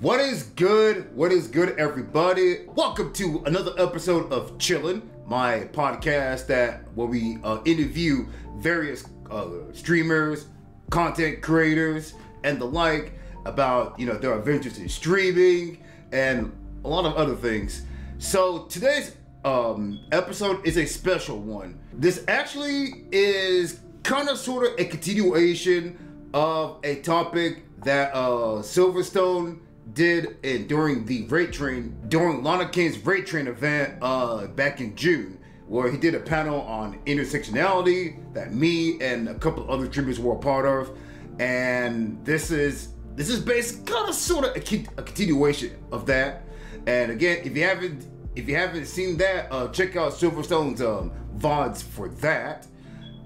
What is good? What is good, everybody? Welcome to another episode of Chillin', my podcast where we interview various streamers, content creators, and the like about their adventures in streaming and a lot of other things. So today's episode is a special one. This actually is kind of sort of a continuation of a topic that Silverstone did during Lana King's Rate Train event back in June, where he did a panel on intersectionality that me and a couple of other streamers were a part of, and this is basically kind of sort of a continuation of that. And again, if you haven't seen that, check out Silverstone's VODs for that.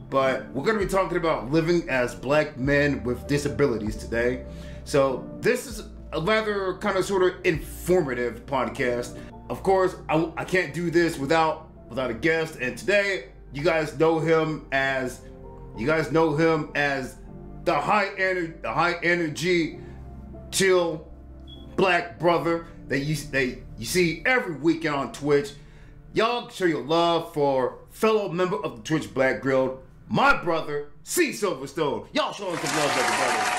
But we're going to be talking about living as black men with disabilities today. So this is a rather kind of sort of informative podcast. Of course, I can't do this without a guest. And today, you guys know him as the high energy, chill black brother that you see every weekend on Twitch. Y'all show your love for fellow member of the Twitch Black Grill, my brother, C. Silverstone. Y'all show us some love, everybody.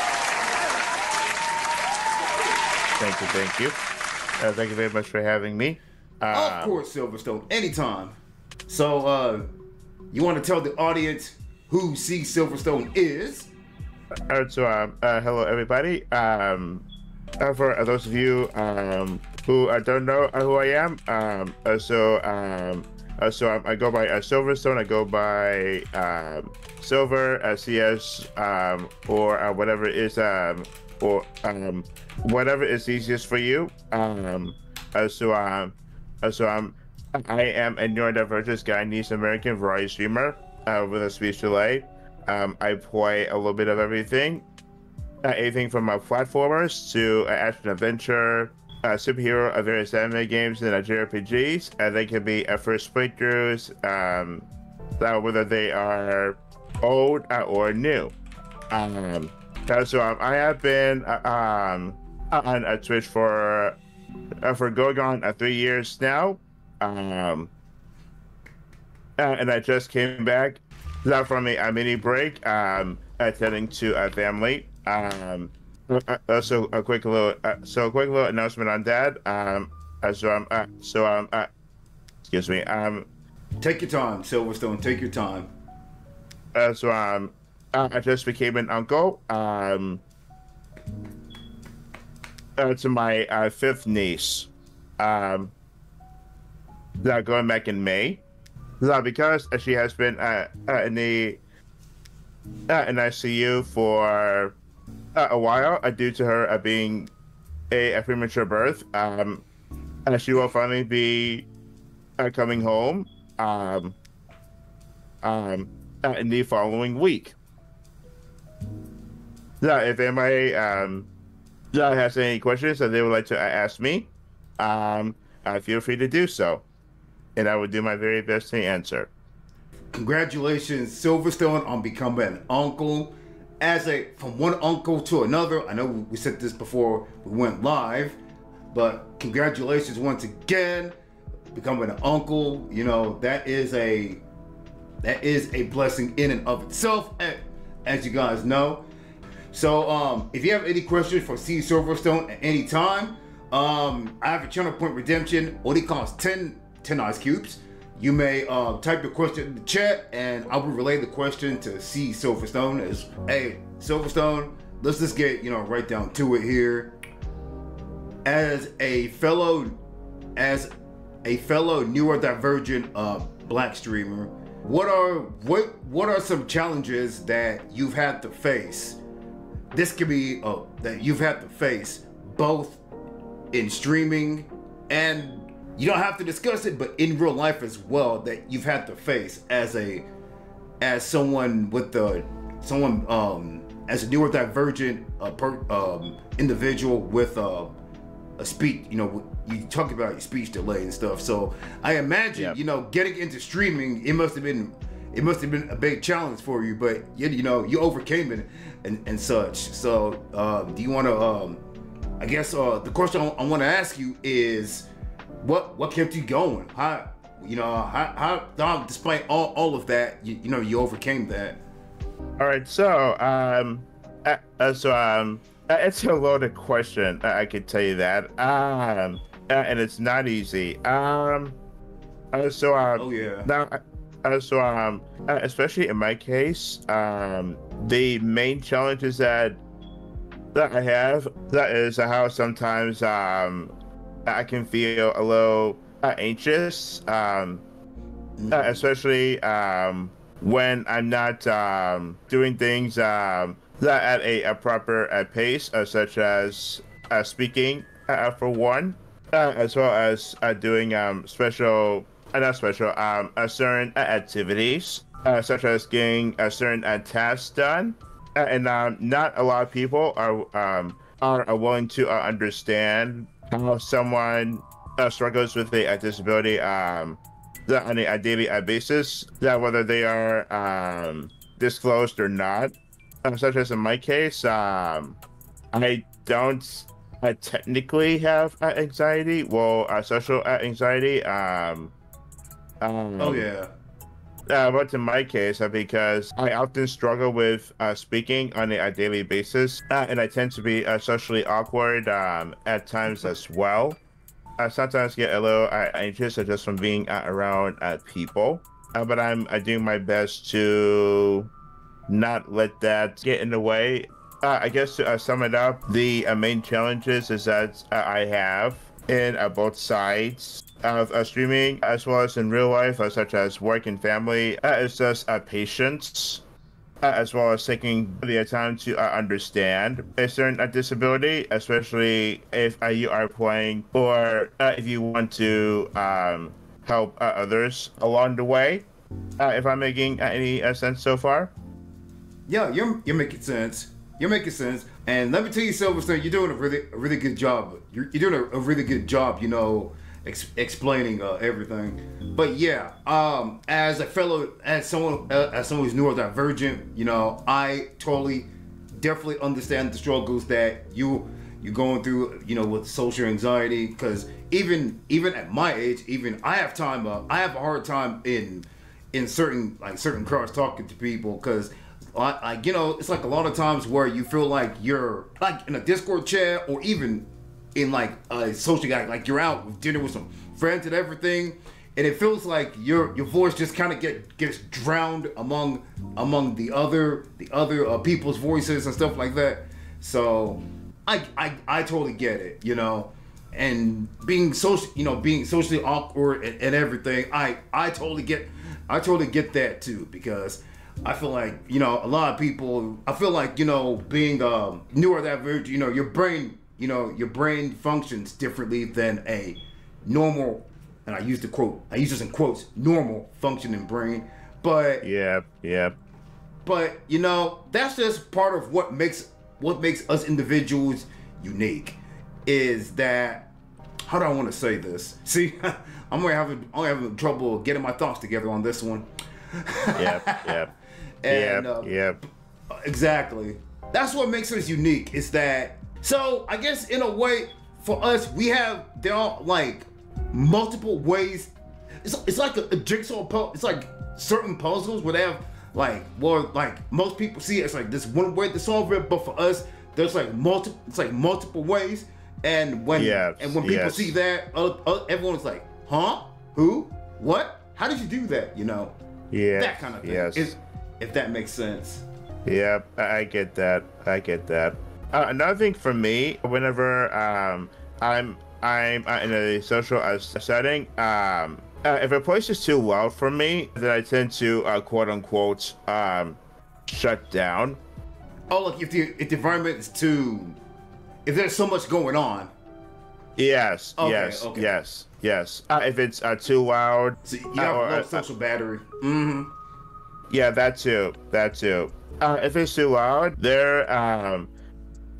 Thank you. Thank you very much for having me. Of course, Silverstone, anytime. So, you want to tell the audience who C. Silverstone is? Hello, everybody. For those of you who don't know who I am, I go by Silverstone. I go by Silver, CS, or whatever is whatever is easiest for you. I am a neurodivergent Guyanese American variety streamer with a speech delay. I play a little bit of everything. Anything from platformers to action adventure, superhero, various anime games, and JRPGs. And they can be first playthroughs, whether they are old or new. So I have been on Twitch for going on 3 years now, and I just came back from a mini break, attending to a family. So a quick little announcement on that. Excuse me. Take your time, Silverstone. Take your time. I just became an uncle. To my fifth niece. Going back in May. Because she has been in ICU for a while due to her being a premature birth. She will finally be coming home in the following week. If anybody has any questions that they would like to ask me, feel free to do so, and I will do my very best to answer. Congratulations, Silverstone, on becoming an uncle. From one uncle to another. I know we said this before we went live, but congratulations once again, becoming an uncle. That is a blessing in and of itself, as you guys know. So if you have any questions for C. Silverstone at any time, I have a channel point redemption. Only costs 10 ice cubes. You may type your question in the chat, and I will relay the question to C. Silverstone. Hey, Silverstone, let's just get right down to it here. As a fellow neurodivergent black streamer, what are some challenges that you've had to face? This could be that you've had to face both in streaming, and you don't have to discuss it, but in real life as well, that you've had to face as someone as a neurodivergent individual with a speech. You talk about your speech delay and stuff. So I imagine getting into streaming, it must have been a big challenge for you, but you overcame it and such. So do you want to I guess the question I want to ask you is, what kept you going? How despite all of that, you overcame that. All right, so it's a loaded question. I can tell you that. And it's not easy. Oh yeah. Now, especially in my case, the main challenges that I have, that is how sometimes I can feel a little anxious, especially when I'm not doing things that at a proper pace, such as speaking for one, as well as doing certain activities, such as getting certain tasks done. And not a lot of people are willing to understand how someone struggles with a disability on a daily basis, that whether they are disclosed or not. Such as in my case, I don't technically have anxiety, social anxiety. Oh yeah. But in my case, because I often struggle with speaking on a daily basis, and I tend to be socially awkward at times as well. I sometimes get a little anxious just from being around people, but I'm doing my best to not let that get in the way. I guess to sum it up, the main challenges is that I have in both sides of streaming, as well as in real life, such as work and family, is just patience, as well as taking the time to understand a certain disability, especially if you are playing or if you want to help others along the way. If I'm making any sense so far. Yeah, you're making sense. You're making sense. And let me tell you, Silverstone, you're doing a really good job. You're doing a really good job, explaining everything. But yeah, as someone who's neurodivergent, I definitely understand the struggles that you're going through, with social anxiety. Because even at my age, even I have a hard time in certain crowds talking to people, because it's like a lot of times where you feel like you're like in a Discord chat, or even in like a social guy, like you're out with dinner with some friends and everything, and it feels like your voice just kind of gets drowned among the other people's voices and stuff like that. So I totally get it, and being socially awkward and everything. I totally get that too, because I feel like, a lot of people, I feel like, being neurodivergent, your brain functions differently than a normal, and I use this in quotes, normal functioning brain. But yeah. But that's just part of what makes us individuals unique. Is that, how do I want to say this? See, I'm having trouble getting my thoughts together on this one. Yeah. And Yep. Exactly. That's what makes us unique. Is that, so I guess in a way for us, there are like multiple ways. It's like a jigsaw puzzle. It's like certain puzzles where they have like most people see it's like this one way to solve it, but for us there's like multiple ways. And when people see that, everyone's like, huh? Who? What? How did you do that? Yeah. That kind of thing. Yes. If that makes sense. Yeah, I get that. Another thing for me, whenever I'm in a social setting, if a place is too loud for me, then I tend to quote unquote shut down. Oh, like if the environment is if there's so much going on. Yes. Okay. Yes. If it's too loud, so you have low social battery. Mm-hmm. Yeah, that too. If it's too loud, there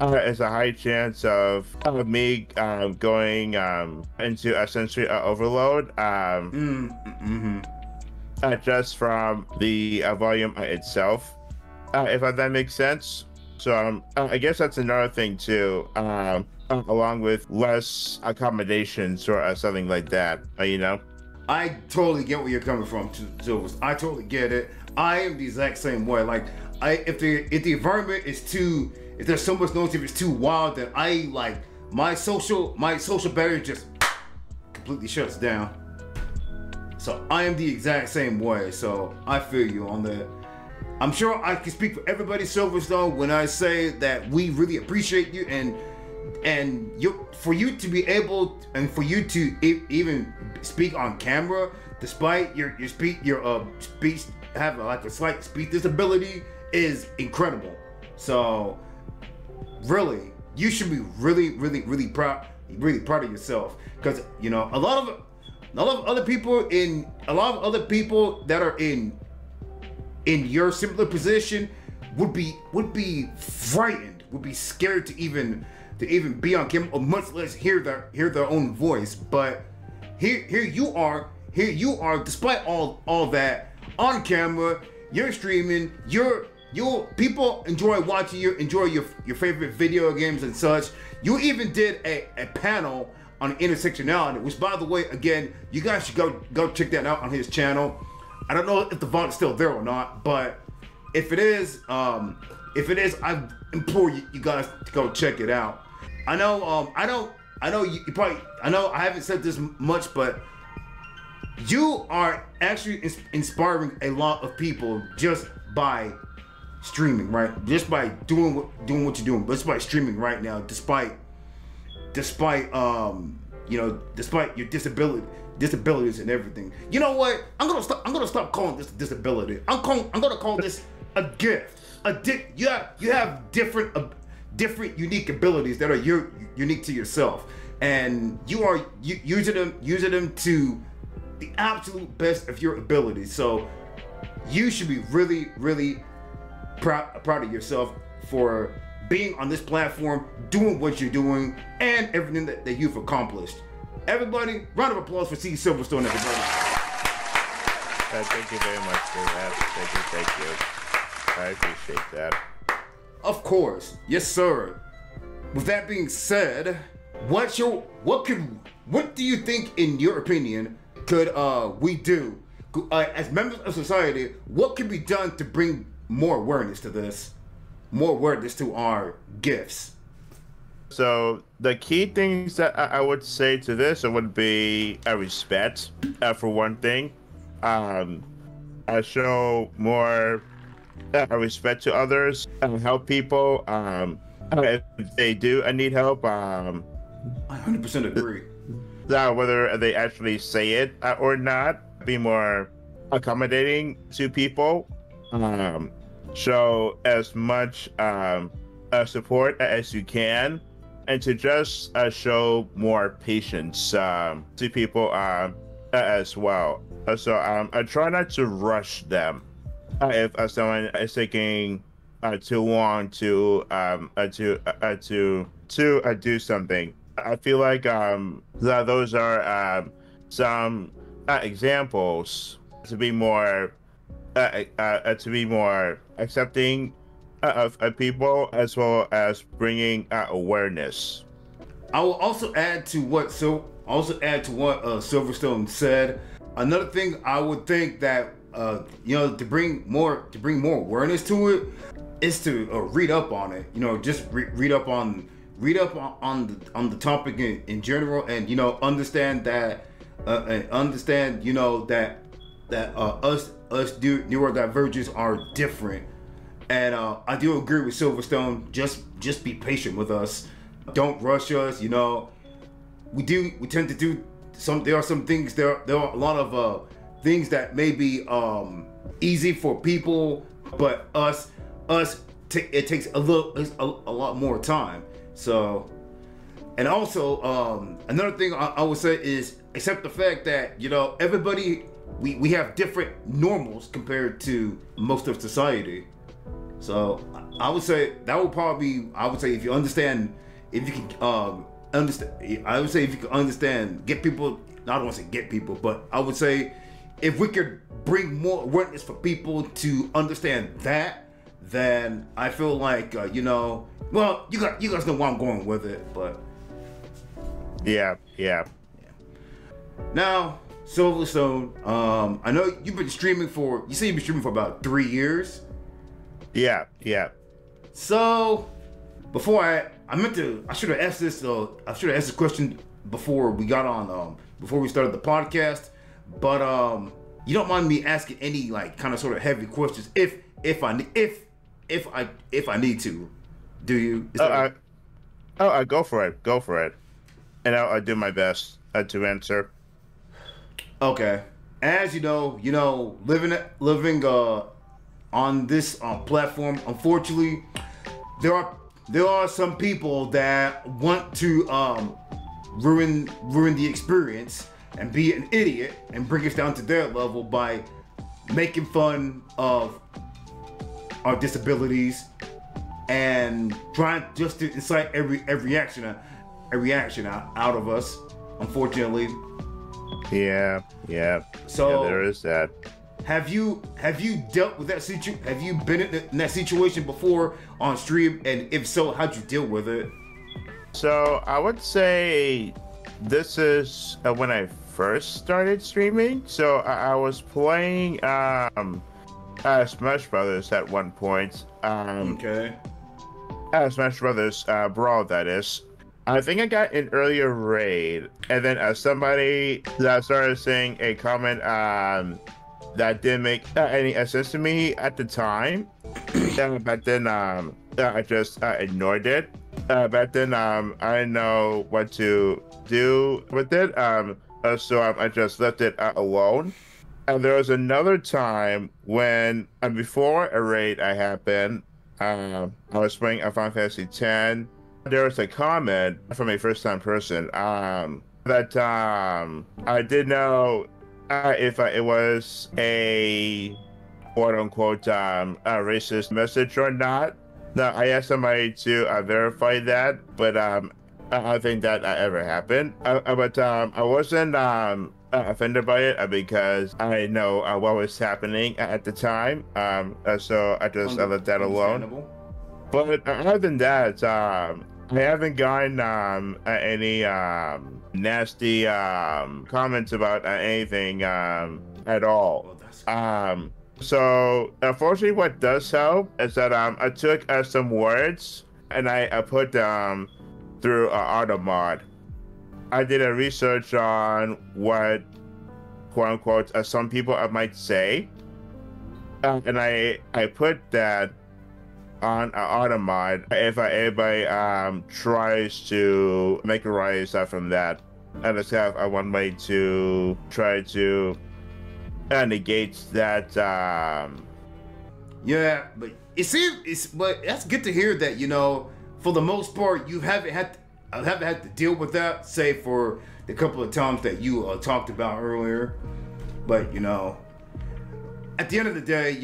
is a high chance of me going into a sensory overload. Just from the volume itself, if that makes sense. So I guess that's another thing too. along with less accommodations or something like that. You know. I totally get where you're coming from, Silvers. I totally get it. I am the exact same way. Like, if the environment is too, if there's so much noise, if it's too wild, then I like my social barrier just completely shuts down. So I am the exact same way. So I feel you on that. I'm sure I can speak for everybody, Silverstone, when I say that we really appreciate you and for you to be able and for you to even speak on camera despite your speech have like a slight speech disability is incredible. So really, you should be really proud of yourself, because you know a lot of other people that are in your similar position would be frightened, would be scared to even be on camera, or much less hear their own voice. But here you are, despite all that on camera, you're streaming, your people enjoy watching you, enjoy your favorite video games and such. You even did a panel on intersectionality, which, by the way, again, you guys should go check that out on his channel. I don't know if the vault is still there or not, but if it is, I implore you guys to go check it out. I know, I know you probably, I know I haven't said this much, but you are actually inspiring a lot of people just by streaming, right? Just by doing what you're doing, just by streaming right now, despite you know, despite your disabilities and everything. You know what? I'm gonna stop calling this a disability. I'm gonna call this a gift. You have different unique abilities that are unique to yourself, and you are using them to the absolute best of your abilities. So you should be really proud of yourself for being on this platform, doing what you're doing, and everything that you've accomplished. Everybody, round of applause for C. Silverstone, everybody. Thank you very much for that. Thank you. I appreciate that. Of course, yes, sir. With that being said, what do you think, in your opinion, could we do as members of society? What can be done to bring more awareness to this, more awareness to our gifts? So the key things that I would say to this would be respect, for one thing. I show more respect to others, help people if they do need help. I 100% agree. Whether they actually say it or not, be more accommodating to people. Show as much support as you can, and to just show more patience to people as well. So I try not to rush them. If someone is taking too long to do something, I feel like that those are some examples to be more accepting of people, as well as bringing awareness. I will also add to what Silverstone said. Another thing I would think that you know, to bring more awareness to it is to read up on it. You know, just read up on the topic in general, and you know, understand that you know that us neurodivergents are different. And I do agree with Silverstone. Just be patient with us. Don't rush us. You know, we tend to do some. There are some things. There are a lot of things that may be easy for people, but it takes a lot more time. So, and also another thing I would say is accept the fact that, you know, everybody, we have different normals compared to most of society. So I would say that would probably be, I would say, if you can understand, get people, I don't want to say get people, but I would say if we could bring more awareness for people to understand that, then I feel like, you know, well, you guys know where I'm going with it, but Yeah, yeah. Now, Silverstone, I know you've been streaming for. You say you've been streaming for about 3 years. Yeah, yeah. So, before I should have asked this. I should have asked this question before we got on. Before we started the podcast, but you don't mind me asking any like kind of sort of heavy questions if I need to. Do you? Go for it. Go for it. And I'll do my best to answer. Okay. As you know, living on this platform, unfortunately, there are some people that want to ruin the experience and be an idiot and bring us down to their level by making fun of our disabilities and trying just to incite every reaction out of us, unfortunately. Yeah. So yeah, there is that. Have you dealt with that situation? Have you been in that situation before on stream? And if so, how'd you deal with it? So I would say this is when I first started streaming. So I was playing Smash Brothers at one point. Okay. Smash Brothers Brawl, that is. I think I got an earlier raid, and then somebody that started saying a comment that didn't make any sense to me at the time. But then I just ignored it. But then I didn't know what to do with it. So I just left it alone. And there was another time when before a raid happened, I was playing Final Fantasy X. There was a comment from a first-time person that I didn't know if it was a quote-unquote a racist message or not. Now, I asked somebody to verify that, but I don't think that ever happened. But I wasn't offended by it because I know what was happening at the time. So I just let that alone. But other than that, I haven't gotten any nasty comments about anything at all. So unfortunately, what does help is that I took some words and I put them through auto mod. I did a research on what quote unquote some people might say, and I put that on auto mod if anybody tries to make a rise from that. I just have one way to try to negate that. Yeah, but but that's good to hear that for the most part you haven't had to deal with that, say for the couple of times that you talked about earlier. But at the end of the day,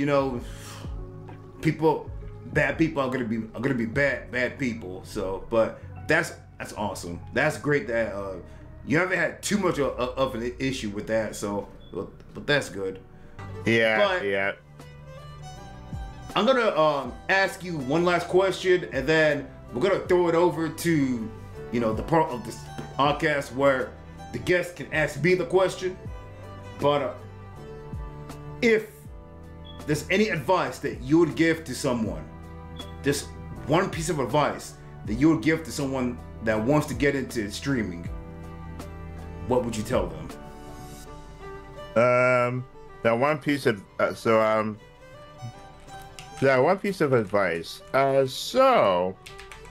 bad people are gonna be bad people. So, but that's awesome. That's great that you haven't had too much of an issue with that. So, but that's good. Yeah. I'm gonna ask you one last question, and then we're gonna throw it over to the part of this podcast where the guest can ask me the question. But if there's any advice that you would give to someone, just one piece of advice that you would give to someone that wants to get into streaming, what would you tell them? That one piece of one piece of advice. So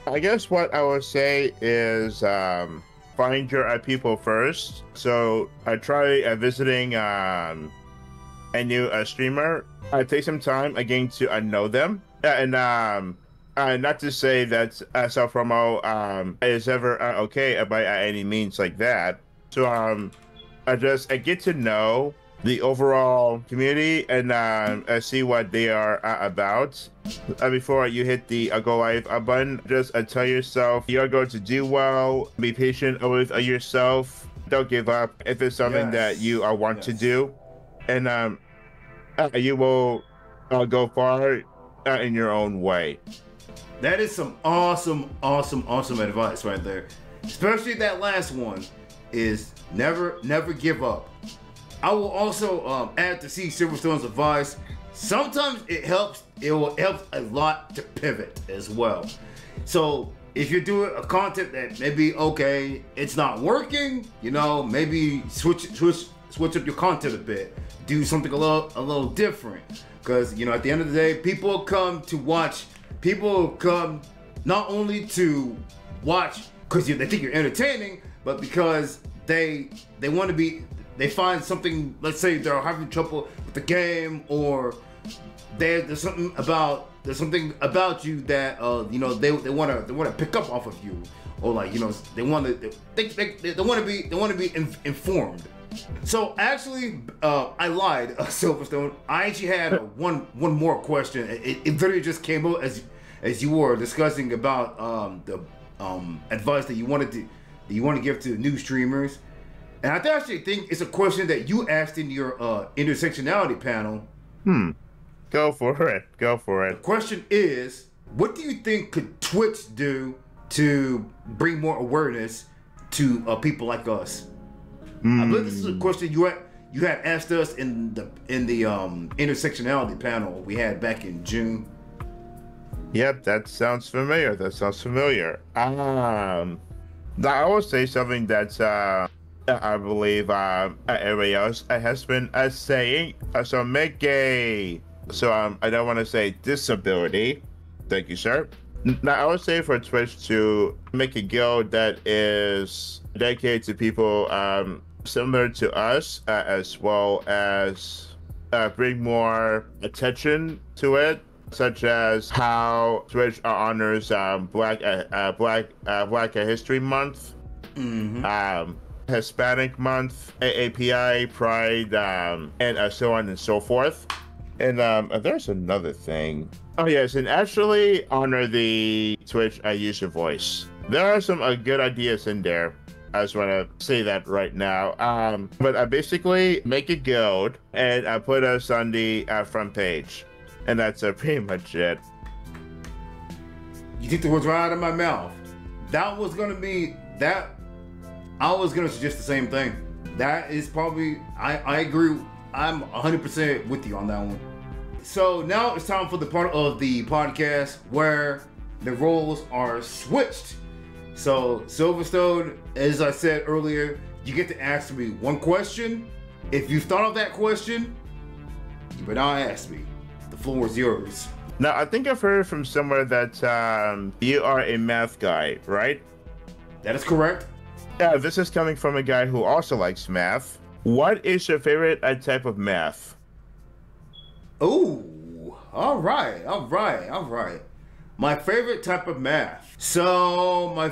I guess what I would say is find your people first. So I try visiting a new streamer. I take some time again to know them, and not to say that self promo is ever okay by any means like that. So I get to know the overall community and see what they are about before you hit the go live button. Just tell yourself you're going to do well. Be patient with yourself. Don't give up if it's something that you want to do, and you will go far in your own way. That is some awesome advice right there. especially that last one, is never give up. I will also add to see Silverstone's advice. Sometimes it helps. It will help a lot to pivot as well. So if you're doing a content that maybe okay, it's not working, you know, maybe switch up your content a bit. Do something a little different. Because you know, at the end of the day, people come to watch. People come not only to watch because they think you're entertaining, but because they want to be. They find something. Let's say they're having trouble with the game, or there's something about you that you know they want to pick up off of you, or like, you know, they want to be informed. So actually, I lied, Silverstone. I actually had one more question. It literally just came out as you were discussing about the advice that you want to give to new streamers, and I actually think it's a question that you asked in your intersectionality panel. Go for it. The question is, what do you think could Twitch do to bring more awareness to people like us? I believe this is a question you had asked us in the intersectionality panel we had back in June. Yep, that sounds familiar. I will say something that's I believe everybody else has been saying. So make a I don't want to say disability. Thank you, sir. Now I would say for Twitch to make a guild that is dedicated to people similar to us, as well as bring more attention to it, such as how Twitch honors Black History Month, Hispanic Month, API, Pride, and so on and so forth. And there's another thing. Oh yes, and actually honor the Twitch user voice. There are some good ideas in there. I just want to say that right now. But I basically make a guild and I put us on the front page, and that's pretty much it. You took the words right out of my mouth. That was gonna be that. I was gonna suggest the same thing. That is probably. I agree. I'm 100% with you on that one. So now it's time for the part of the podcast where the roles are switched. So Silverstone, as I said earlier, you get to ask me one question. If you've thought of that question, you better not ask me. The floor is yours. Now, I think I've heard from somewhere that you are a math guy, right? That is correct. Yeah, this is coming from a guy who also likes math. What is your favorite type of math? Oh, all right. My favorite type of math. So my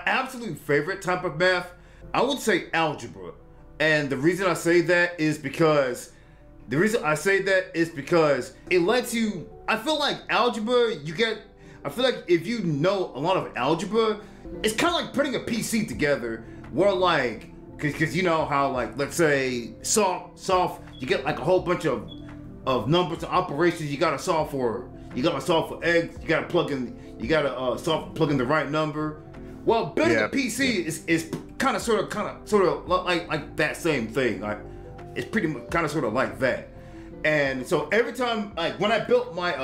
absolute favorite type of math, I would say algebra. And the reason I say that is because it lets you. I feel like algebra. I feel like if you know a lot of algebra, it's kind of like putting a PC together. Where like, because you know how, like, let's say solve, you get like a whole bunch of numbers and operations you gotta solve for. You gotta solve for eggs. You gotta plug in the right number. Well, building a PC is kind of sort of like that same thing. Like, it's pretty much kind of sort of like that. And so every time, like when I built my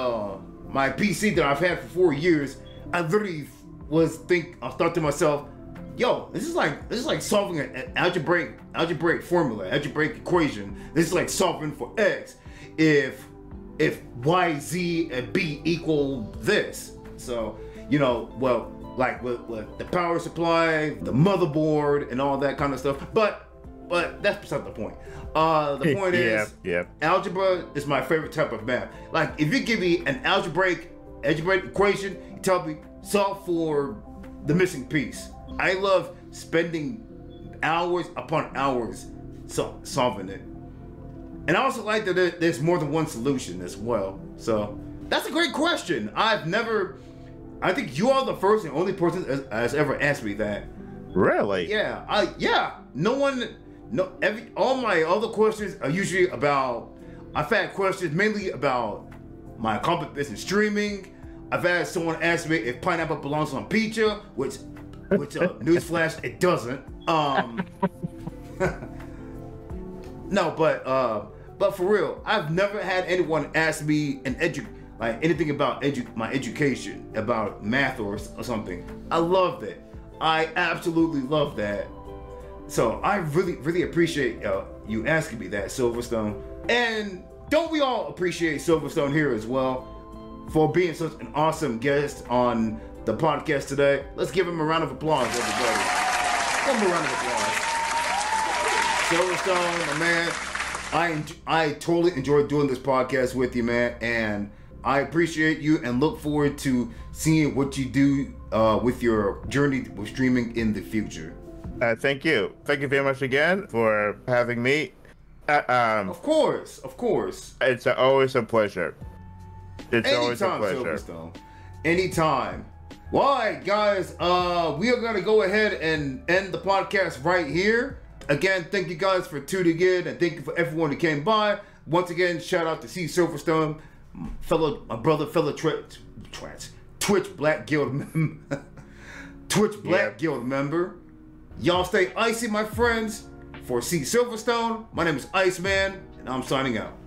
my PC that I've had for 4 years, I literally I thought to myself, yo, this is like solving an algebraic formula, algebraic equation. This is like solving for x. If y, z, and b equal this. So, you know, well, like with the power supply, the motherboard, and all that kind of stuff. But that's beside the point. The point is, algebra is my favorite type of math. Like, if you give me an algebraic equation, you tell me solve for the missing piece. I love spending hours upon hours solving it. And I also like that there's more than one solution as well. So that's a great question. I think you are the first and only person that has ever asked me that. Really? Yeah. All my other questions are usually about. I've had questions mainly about my accomplishments in streaming. I've had someone ask me if pineapple belongs on pizza, which which newsflash, it doesn't. No, but for real, I've never had anyone ask me like anything about my education, about math or something. I love that. I absolutely love that. So I really appreciate you asking me that, Silverstone. And don't we all appreciate Silverstone here as well for being such an awesome guest on the podcast today? Let's give him a round of applause, everybody. Give him a round of applause. Silverstone, my man, I totally enjoyed doing this podcast with you, man, and I appreciate you and look forward to seeing what you do with your journey with streaming in the future. Thank you. Thank you very much again for having me. Of course. It's always a pleasure. Always a pleasure. Silverstone. Anytime. Well, all right, guys, we are going to go ahead and end the podcast right here. Again, thank you guys for tuning in, and thank you for everyone who came by. Once again, shout out to C. Silverstone, fellow Twitch Black Guild member. Guild member. Y'all stay icy, my friends. For C. Silverstone, my name is Iceman, and I'm signing out.